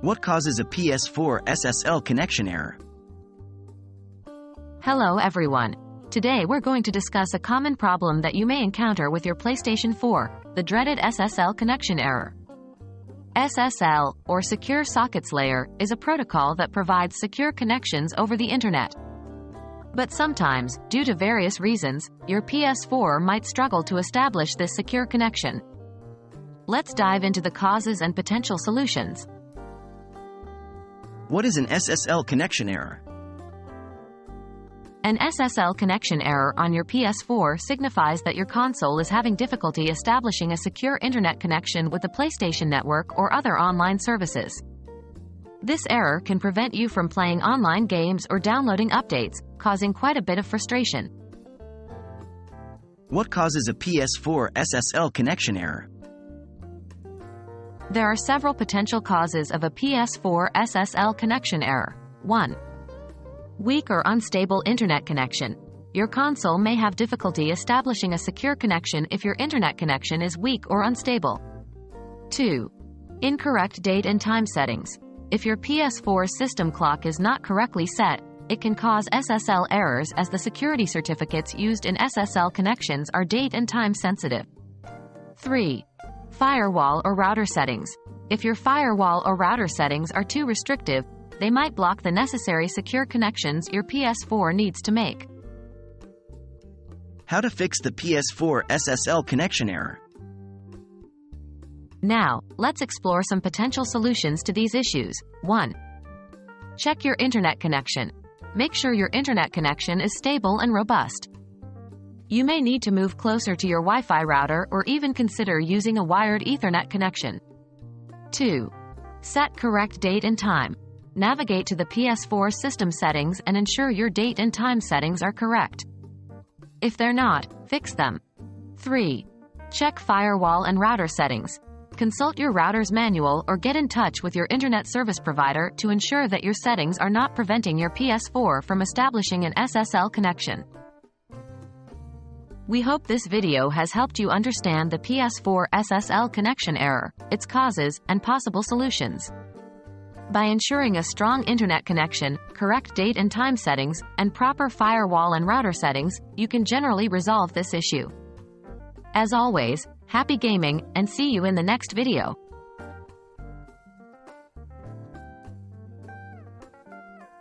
What causes a PS4 SSL connection error? Hello everyone. Today we're going to discuss a common problem that you may encounter with your PlayStation 4, the dreaded SSL connection error. SSL, or Secure Sockets Layer, is a protocol that provides secure connections over the internet. But sometimes, due to various reasons, your PS4 might struggle to establish this secure connection. Let's dive into the causes and potential solutions. What is an SSL connection error? An SSL connection error on your PS4 signifies that your console is having difficulty establishing a secure internet connection with the PlayStation Network or other online services. This error can prevent you from playing online games or downloading updates, causing quite a bit of frustration. What causes a PS4 SSL connection error? There are several potential causes of a PS4 SSL connection error. 1. Weak or unstable internet connection. Your console may have difficulty establishing a secure connection if your internet connection is weak or unstable. 2. Incorrect date and time settings. If your PS4 system clock is not correctly set, it can cause SSL errors as the security certificates used in SSL connections are date and time sensitive. 3. Firewall or router settings. If your firewall or router settings are too restrictive, they might block the necessary secure connections your PS4 needs to make. How to fix the PS4 SSL connection error? Now, let's explore some potential solutions to these issues. 1. Check your internet connection. Make sure your internet connection is stable and robust. You may need to move closer to your Wi-Fi router or even consider using a wired Ethernet connection. 2. Set correct date and time. Navigate to the PS4 system settings and ensure your date and time settings are correct. If they're not, fix them. 3. Check firewall and router settings. Consult your router's manual or get in touch with your internet service provider to ensure that your settings are not preventing your PS4 from establishing an SSL connection. We hope this video has helped you understand the PS4 SSL connection error, its causes, and possible solutions. By ensuring a strong internet connection, correct date and time settings, and proper firewall and router settings, you can generally resolve this issue. As always, happy gaming, and see you in the next video.